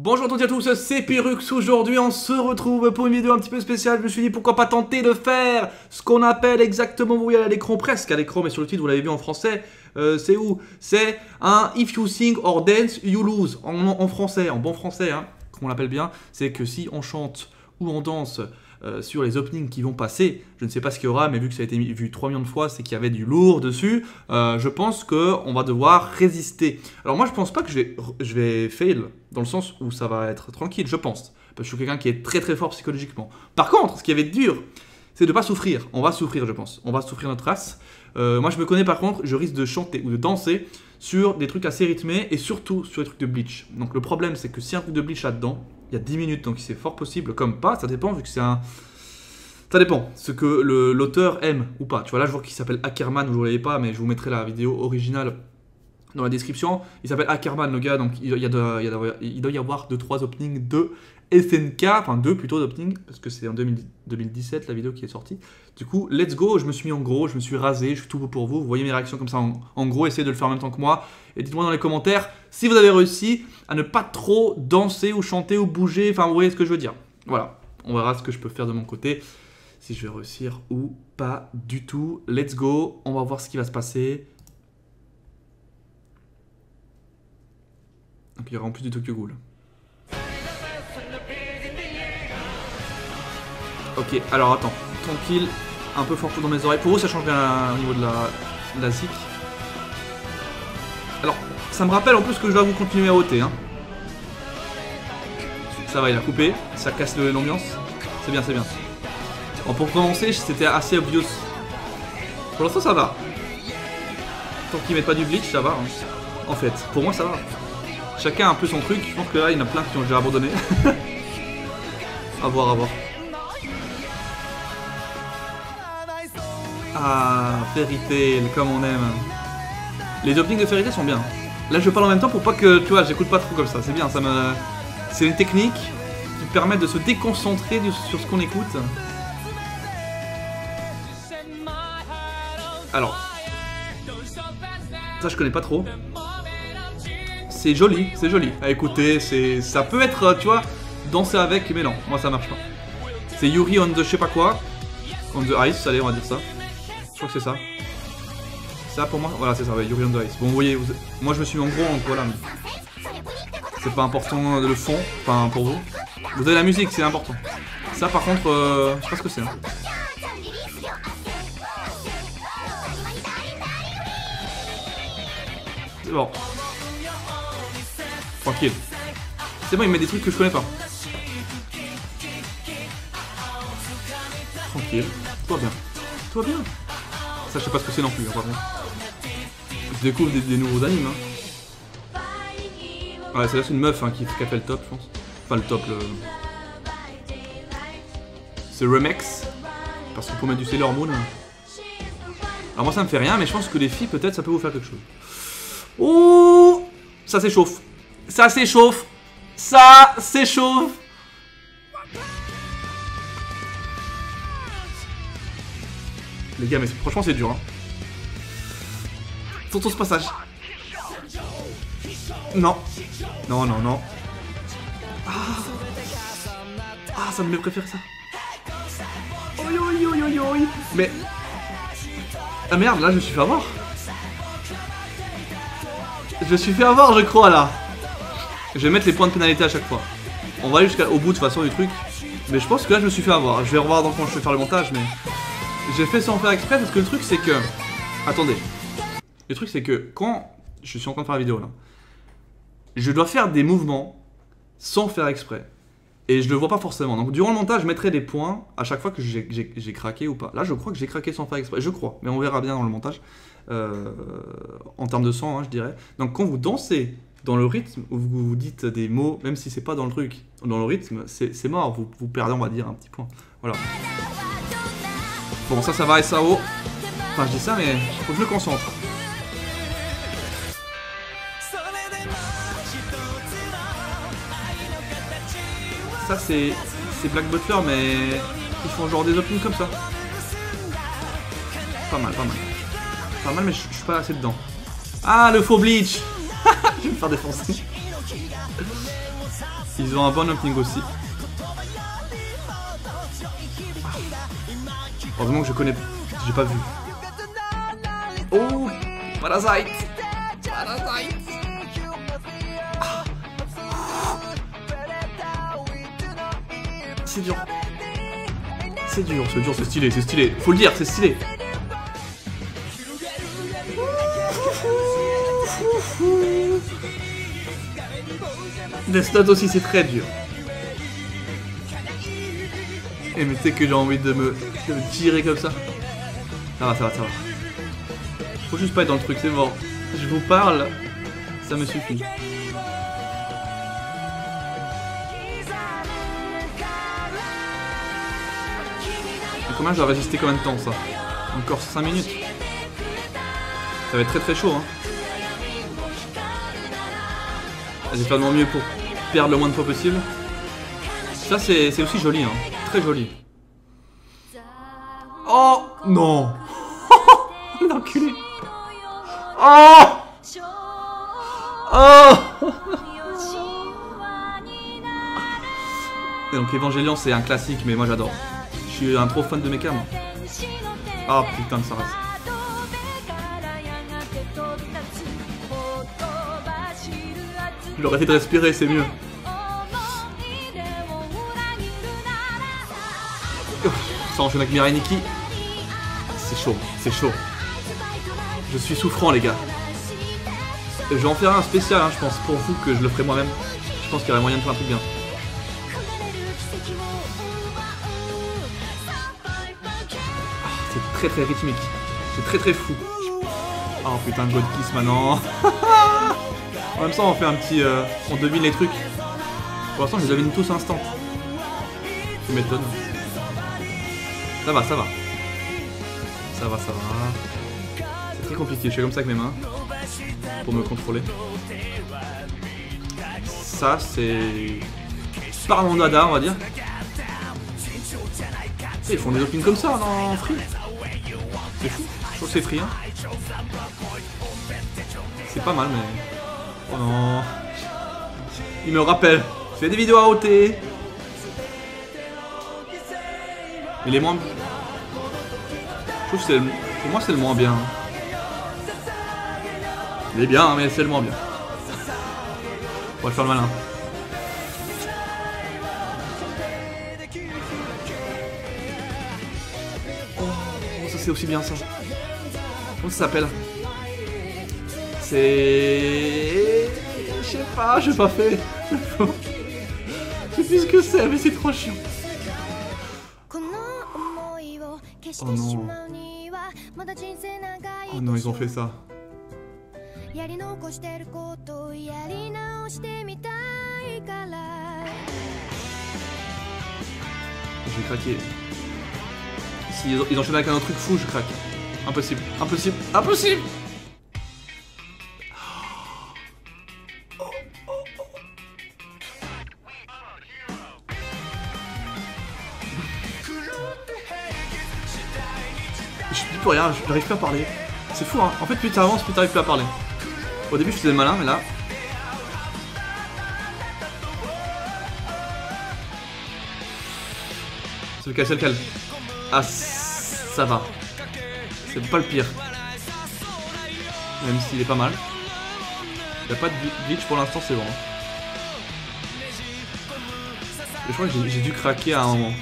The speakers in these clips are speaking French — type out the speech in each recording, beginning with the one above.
Bonjour à toutes et à tous, c'est Pirux. Aujourd'hui on se retrouve pour une vidéo un petit peu spéciale. Je me suis dit pourquoi pas tenter de faire ce qu'on appelle exactement, vous voyez à l'écran, presque à l'écran, mais sur le titre vous l'avez vu en français. C'est où? C'est un If you sing or dance, you lose. En français, en bon français, hein, comme on l'appelle bien, c'est que si on chante ou on danse sur les openings qui vont passer, je ne sais pas ce qu'il y aura, mais vu que ça a été vu 3 millions de fois, c'est qu'il y avait du lourd dessus, je pense qu'on va devoir résister. Alors moi je pense pas que je vais fail, dans le sens où ça va être tranquille, je pense. Parce que je suis quelqu'un qui est très très fort psychologiquement. Par contre, ce qui va être dur, c'est de ne pas souffrir. On va souffrir, je pense. On va souffrir notre race. Moi je me connais par contre, je risque de chanter ou de danser sur des trucs assez rythmés et surtout sur des trucs de Bleach. Donc le problème c'est que si un truc de Bleach là-dedans, il y a 10 minutes, donc c'est fort possible, comme pas, ça dépend, vu que c'est un... Ça dépend, ce que l'auteur aime ou pas. Tu vois, là je vois qu'il s'appelle Ackerman, vous ne le voyez pas, mais je vous mettrai la vidéo originale dans la description. Il s'appelle Ackerman, le gars, donc il doit y avoir 2-3 openings de SNK, enfin 2 plutôt d'openings, parce que c'est en 2017 la vidéo qui est sortie. Du coup, let's go, je me suis mis en gros, je me suis rasé, je suis tout beau pour vous. Vous voyez mes réactions comme ça en gros, essayez de le faire en même temps que moi. Et dites-moi dans les commentaires si vous avez réussi à ne pas trop danser ou chanter ou bouger, enfin vous voyez ce que je veux dire. Voilà, on verra ce que je peux faire de mon côté, si je vais réussir ou pas du tout. Let's go, on va voir ce qui va se passer. Donc il y aura en plus du Tokyo Ghoul. Ok, alors attends, tranquille, un peu fort coup dans mes oreilles. Pour vous ça change bien au niveau de la zik. Alors, ça me rappelle en plus que je dois vous continuer à ôter. Hein. Ça va, il a coupé, ça casse l'ambiance. C'est bien, c'est bien. Bon, pour commencer, c'était assez obvious. Pour l'instant ça va. Tant qu'ils mettent pas du Bleach, ça va. Hein. En fait, pour moi ça va. Chacun a un peu son truc, je pense que là il y en a plein qui ont déjà abandonné. À voir, à voir. Ah, Fairy Tail, comme on aime. Les openings de Fairy Tail sont bien. Là je parle en même temps pour pas que, tu vois, j'écoute pas trop comme ça, c'est bien, ça me... C'est une technique qui permet de se déconcentrer sur ce qu'on écoute. Alors, ça je connais pas trop. C'est joli à écouter, ça peut être, tu vois, danser avec, mais non, moi ça marche pas. C'est Yuri on the je sais pas quoi, on the ice, allez on va dire ça. Je crois que c'est ça. Ça pour moi, voilà c'est ça, ouais, Yuri on the ice. Bon vous voyez, moi je me suis mis en gros, donc voilà. C'est pas important le fond, enfin pour vous. Vous avez la musique, c'est important. Ça par contre, je sais pas ce que c'est. Hein. C'est bon. Tranquille. C'est bon, il met des trucs que je connais pas. Tranquille. Tout va bien. Tout va bien. Ça, je sais pas ce que c'est non plus, hein, par contre. Je découvre des nouveaux animes. Hein. Ouais, c'est là, c'est une meuf hein, qui a fait le top, je pense. Enfin, le top, c'est Remex. Parce qu'il faut mettre du Sailor Moon. Alors, moi, ça me fait rien, mais je pense que les filles, peut-être, ça peut vous faire quelque chose. Oh, ça s'échauffe. Ça s'échauffe. Ça s'échauffe. Les gars, mais franchement, c'est dur. Hein. Surtout ce passage. Non. Non, non, non. Ah, ça me préfère ça. Oi, oi, oi, oi, oi. Mais... Ah merde, là, je me suis fait avoir. Je me suis fait avoir, je crois, là. Je vais mettre les points de pénalité à chaque fois. On va aller jusqu'au bout de toute façon du truc. Mais je pense que là je me suis fait avoir. Je vais revoir quand je vais faire le montage, mais... J'ai fait sans faire exprès parce que le truc c'est que... Attendez. Le truc c'est que quand je suis en train de faire la vidéo là, je dois faire des mouvements sans faire exprès. Et je le vois pas forcément. Donc durant le montage je mettrai des points à chaque fois que j'ai craqué ou pas. Là je crois que j'ai craqué sans faire exprès. Je crois. Mais on verra bien dans le montage. En termes de sang, hein, je dirais. Donc quand vous dansez dans le rythme, où vous dites des mots, même si c'est pas dans le truc, dans le rythme, c'est mort, vous perdez, on va dire, un petit point. Voilà. Bon, ça va, SAO. Enfin, je dis ça, mais faut que je me concentre. Ça, c'est Black Butler, mais ils font genre des openings comme ça. Pas mal, pas mal. Pas mal, mais je suis pas assez dedans. Ah, le faux Bleach. Je vais me faire défoncer. Ils ont un bon opening aussi. Heureusement que je connais... J'ai pas vu. Oh, Parasite. Parasite. Ah. C'est dur. C'est dur, c'est stylé, c'est stylé. Faut le dire, c'est stylé. Death Note aussi, c'est très dur. Et mais tu sais que j'ai envie de me tirer comme ça. Ça va, ça va, ça va. Faut juste pas être dans le truc, c'est bon. Je vous parle, ça me suffit. Et combien je dois résister combien de temps ça? Encore 5 minutes. Ça va être très très chaud hein. Je vais faire de mon mieux pour perdre le moins de fois possible. Ça c'est aussi joli hein. Très joli. Oh non. L'enculé. Oh. Oh. Et donc Evangelion c'est un classique mais moi j'adore. Je suis un trop fan de mecha moi. Ah putain de sa race. Je vais arrêter de respirer, c'est mieux. Ça enchaîne avec Mirai Nikki. C'est chaud, c'est chaud. Je suis souffrant les gars. Je vais en faire un spécial hein, je pense pour vous que je le ferai moi-même. Je pense qu'il y aurait moyen de faire un truc bien. C'est très très rythmique. C'est très très fou. Oh putain de God Kiss maintenant. En même temps on fait un petit... on devine les trucs. Pour l'instant je les devine tous instant. Tu m'étonnes. Ça va, ça va. Ça va, ça va. C'est très compliqué, je fais comme ça avec mes mains. Pour me contrôler. Ça c'est... Par mon dada on va dire. Ils font des openings comme ça dans Free. C'est fou, je trouve que c'est Free hein. C'est pas mal mais... Oh non. Il me rappelle. Je fais des vidéos à OT. Il est moins... Je trouve que c'est... Pour moi c'est le moins bien. Il est bien mais c'est le moins bien. On va faire le malin. Oh ça c'est aussi bien ça. Comment ça s'appelle? C'est... Je sais pas, j'ai pas fait. Je sais plus ce que c'est mais c'est trop chiant. Oh non. Oh non, ils ont fait ça. Je vais craquer. Si ils enchaînent avec un autre truc fou, je craque. Impossible, impossible, impossible. Je dis plus rien, j'arrive plus à parler. C'est fou hein, en fait plus t'avances, plus t'arrives plus à parler. Au début je faisais le malin, mais là... C'est lequel, c'est lequel? Ah, ça va. C'est pas le pire. Même s'il est pas mal. Il n'y a pas de glitch pour l'instant, c'est bon. Et je crois que j'ai dû craquer à un moment.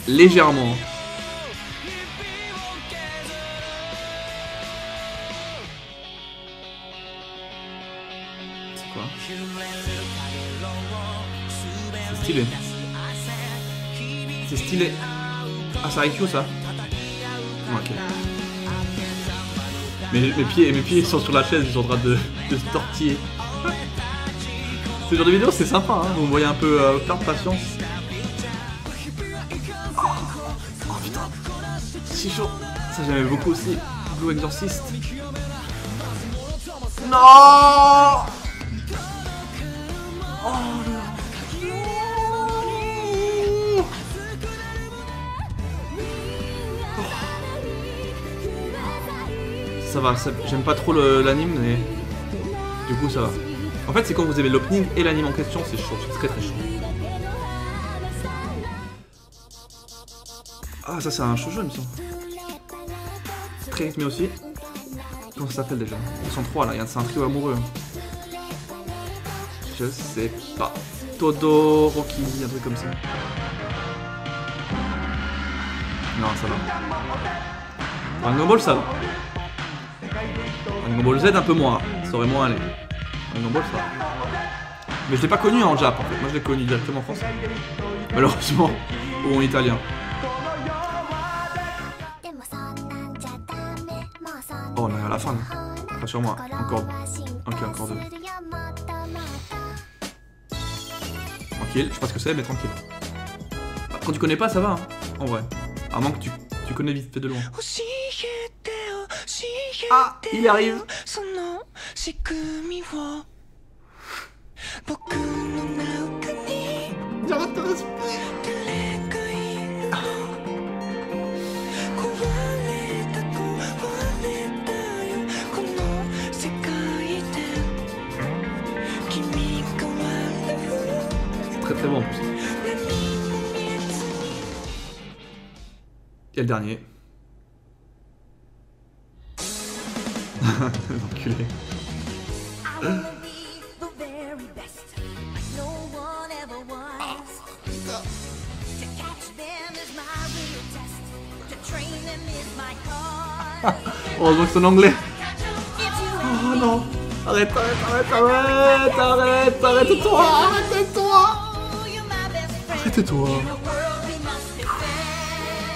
Légèrement. C'est quoi? C'est stylé. C'est stylé. Ah, c'est Haikyuu ça? Ok. Mes pieds sont sur la chaise, ils sont en train de se tortiller. Ce genre de vidéo c'est sympa, hein, vous me voyez un peu perdre patience. Oh putain, c'est chaud. Ça j'aimais beaucoup aussi. Blue Exorcist. Non. Oh non. Ça va, j'aime pas trop l'anime mais du coup ça va. En fait, c'est quand vous aimez l'opening et l'anime en question, c'est chaud, c'est très très chaud. Ah, ça c'est un shoujo, il me semble. Très rythmé aussi. Comment ça s'appelle déjà? Ils sont trois là, c'est un trio amoureux. Je sais pas. Todoroki, un truc comme ça. Non, ça va. Dragon Ball, ça va. Dragon Ball Z, un peu moins. Ça aurait moins allé. Dragon Ball, ça va. Mais je l'ai pas connu en Jap en fait. Moi, je l'ai connu directement en français. Malheureusement. Ou en italien. Oh, on est à la fin là. Rassure-moi. Encore. Ok, encore deux. Tranquille, je sais pas ce que c'est, mais tranquille. Quand tu connais pas, ça va, hein, en vrai. À moins que tu connais vite fait de loin. Ah, il arrive. J'arrête de respirer. Très très bon en plus. Et le dernier. L'enculé. Heureusement que c'est en anglais. Oh non. Arrête-toi.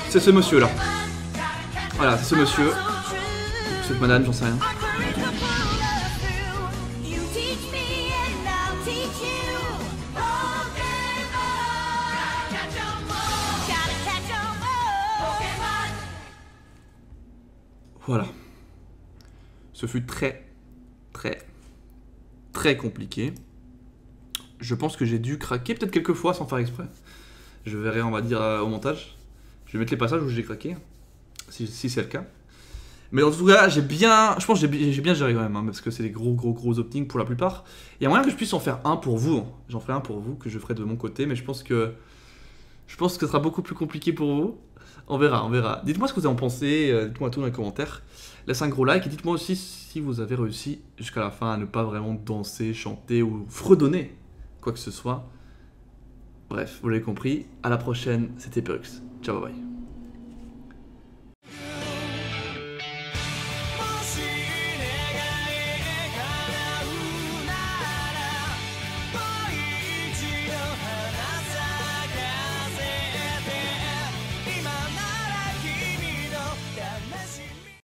C'est ce monsieur là. Voilà, c'est ce monsieur. Cette madame, j'en sais rien. Voilà. Ce fut très compliqué. Je pense que j'ai dû craquer peut-être quelques fois sans faire exprès. Je verrai, on va dire, au montage. Je vais mettre les passages où j'ai craqué, si c'est le cas. Mais en tout cas, je pense que j'ai bien géré quand même, hein, parce que c'est des gros openings pour la plupart. Il y a moyen que je puisse en faire un pour vous. Hein. J'en ferai un pour vous, que je ferai de mon côté, mais je pense que ce sera beaucoup plus compliqué pour vous. On verra. Dites-moi ce que vous en pensez, dites-moi tout dans les commentaires. Laissez un gros like et dites-moi aussi si vous avez réussi jusqu'à la fin à ne pas vraiment danser, chanter ou fredonner quoi que ce soit. Bref, vous l'avez compris. À la prochaine, c'était Perux. Ciao, bye bye.